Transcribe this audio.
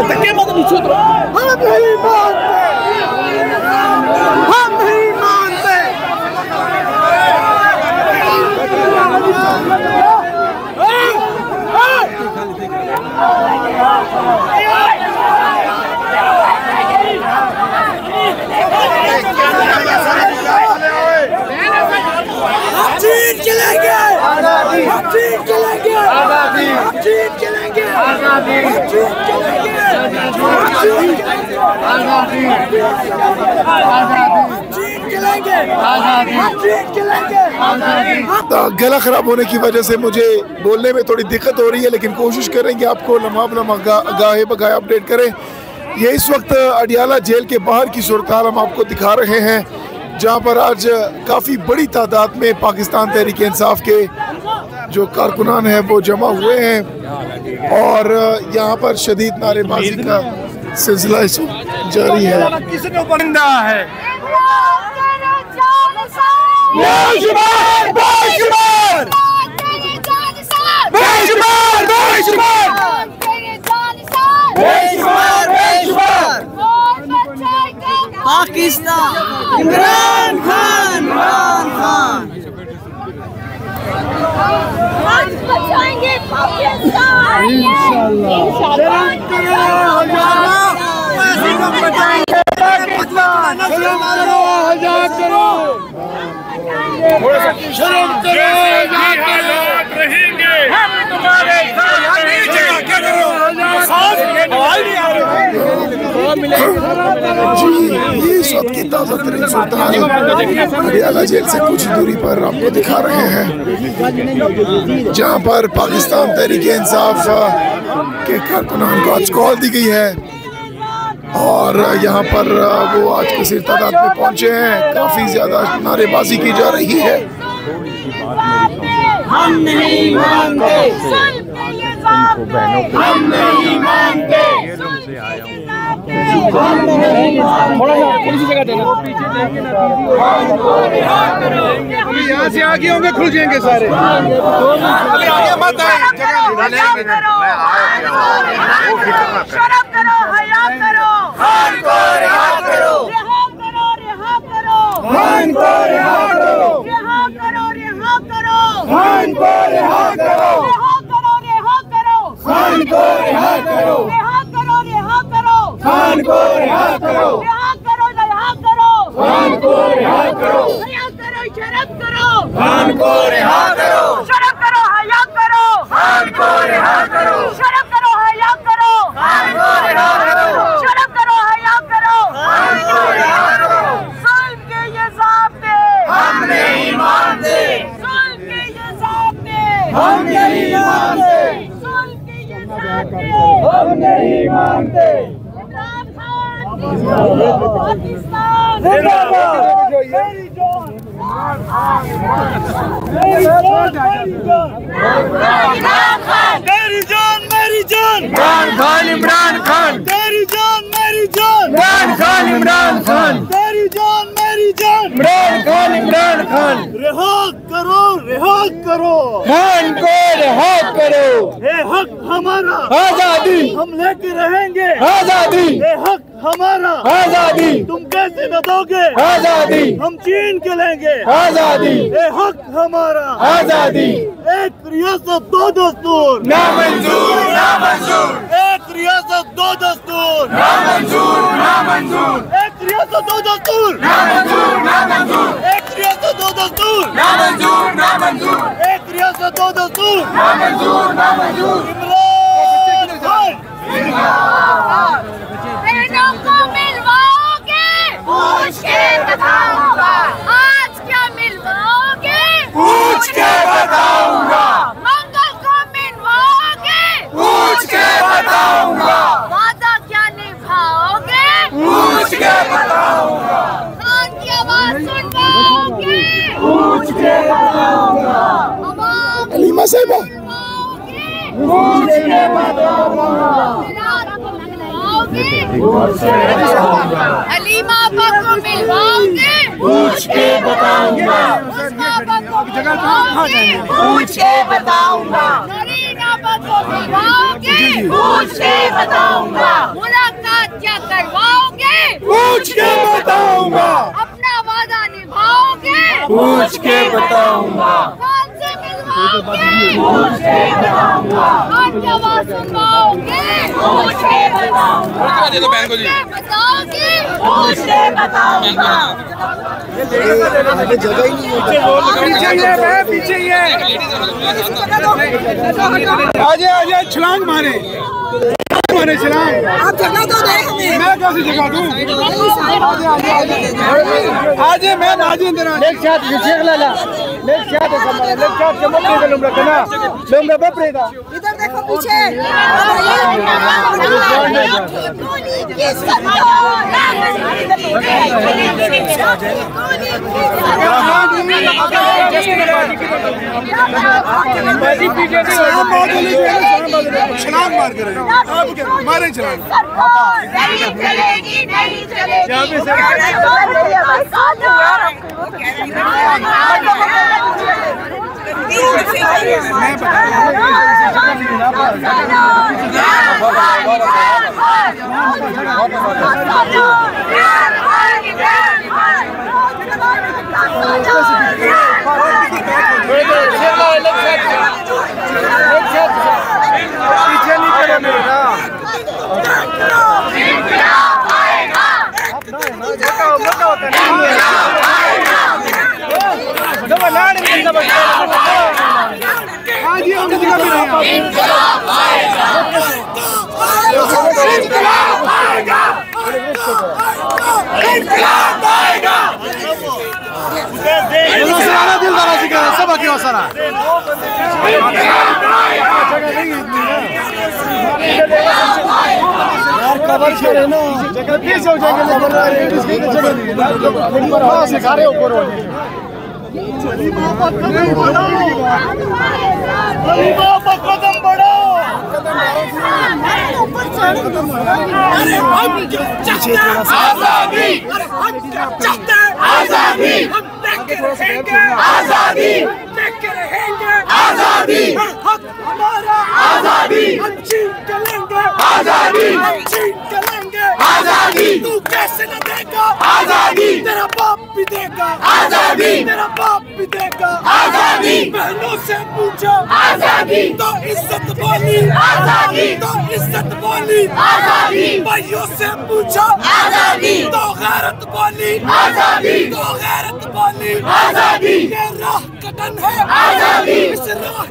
धक्के मत नीचे उतरो। हम नहीं मानते, हम नहीं मानते। जीत चलेंगे, आजादी जीत चलेंगे, आजादी जीत चलेंगे, आजादी जीत चलेंगे, आजादी जीत चलेंगे, आजादी जीत चलेंगे, आजादी। गला खराब होने की वजह से मुझे बोलने में थोड़ी दिक्कत हो रही है, लेकिन कोशिश करेंगे आपको लम्हा लम्हा गाहे बगाहे अपडेट करें। ये इस वक्त अडियाला जेल के बाहर की सूरत हाल हम आपको दिखा रहे हैं, जहां पर आज काफ़ी बड़ी तादाद में पाकिस्तान तहरीक इंसाफ के जो कारकुनान हैं वो जमा हुए हैं और यहाँ पर शदीद नारेबाजी का सिलसिला इस वक्त जारी है। पाकिस्तान इमरान खान, इमरान खान आज बचाएंगे पाकिस्तान इंशाल्लाह, इंशाल्लाह बचाएंगे पाकिस्तान। शर्म करो, आजाद करो, शर्म करो, आजाद करो, रहेंगे हम तुम्हारे साथ। जी, ये इस वक्त की ताज़ा तरीन सूरत हाल अडियाला जेल से कुछ दूरी पर आपको दिखा रहे हैं, जहाँ पर पाकिस्तान तहरीक इंसाफ के कारकुनान को आज कॉल दी गई है और यहाँ पर वो आज किसी तादाद में पहुँचे हैं। काफ़ी ज़्यादा नारेबाजी की जा रही है। हम नहीं मानते, हम नहीं मानते, थोड़ा सा थोड़ी सी जगह देना। यहाँ से आगे होंगे, खुल जाएंगे सारे। अभी आगे मत आए, शर्म करो, हया करो, खान को रिहा करो, रिहा करो, रिहा करो, खान को रिहा करो, रिहा करो, रिहा करो, खान को रिहा करो, रिहा करो, रिहा करो, खान को रिहा करो, रिहा करो, रिहा करो, खान को रिहा करो, रिहा करो, रिहा करो, खान को रिहा करो, हया करो, शर्म करो, खान को रिहा करो, शर्म करो, हया करो, खान को रिहा करो, शर्म करो, हया करो, खान को रिहा करो, शर्म करो, हया करो, खान को रिहा करो। जुल्म के ये ज़ाब्ते हम नहीं मानते, जुल्म के ये ज़ाब्ते हम नहीं मानते, जुल्म के ये ज़ाब्ते हम नहीं मानते। इमरान खान पाकिस्तान जिंदाबाद। मेरी जान, इमरान खान मेरी जान, मेरी जान, इमरान खान, इमरान खान, तेरी जान, मेरी जान, इमरान खान, इमरान खान, तेरी जान, मेरी जान, इमरान खान, इमरान खान। रिहा करो, रिहा करो, खान को रिहा करो। ये हक हमारा, आजादी हम लेके रहेंगे, आजादी ये हक हमारा, आजादी तुम कैसे न दोगे, आजादी हम छीन के लेंगे, आजादी ये हक हमारा, आजादी। एक रियासत दो दस्तूर, ना मंजूर, ना मंजूर। एक रियासत दो दस्तूर, ना मंजूर, ना मंजूर। एक रियासत दो दस्तूर, ना मंजूर, ना मंजूर। एक रियासत दो दस्तूर, ना मंजूर, ना मंजूर। एक रियासत दो दस्तूर, ना मंजूर, ना मंजूर। इमरान खान जिंदाबाद। बहनों को मिलवाओगे, पूछ के बताऊंगा। आज क्या मिलवाओगे, पूछ के बताऊंगा। मंगल को मिलवाओगे, पूछ के बताऊंगा। वादा क्या निभाओगे, पूछ के बताऊंगा। खान की आवाज सुन पाओगे, पूछ के बताऊंगा। अलीमा साहिबा, पूछ के बताऊंगा। अलीमा आपा को मिलवाओगे, पूछ के बताऊंगा। उस्मा आपा को मिलवाओगे, पूछ के बताऊंगा। नरीन आपा को निभाओगे? पूछ के बताऊंगा। मुलाकात क्या करवाओगे? पूछ के बताऊंगा। अपना वादा निभाओगे? पूछ के बताऊंगा। कौन से मिलवाओगे? पूछ के बताऊंगा। कौन की आवाज सुनवाओगे? पूछ के बताऊंगा। बताओगे? पूछ के बताऊंगा। जगह ही नहीं है। पीछे ही है। आजे आजे छलांग मारे छलांग। आप जगह तो दे हमें। मैं कैसे जगह दूं? आजे मैं आजे अंदर लेक चाट शेख लाला लेक चाट है लेक चाट चमक के लुमरा कना लुमरा बपरेगा। इधर देखो पीछे। छलांग मार कर मारे छलांग। नहीं चलेगी, नहीं चलेगी। पीछे नहीं चले मेरा खबर करे ना जगह पीछे हो जाएंगे सिखा रहे ऊपर कदम बढ़ाओ। आजादी आजादी आजादी आजादी हमारा आजादी आजादी आजादी तू कैसे न देगा आजादी तेरा बाप भी देगा आजादी तेरा बाप भी देगा आजादी बहनों से पूछो आजादी तो इज्जत बोली आजादी तो इज्जत बोली आजादी भाइयों से पूछो आजादी तो गैरत बोली आजादी तो गैरत बोली आजादी ये राह कटन है आजादी इस राह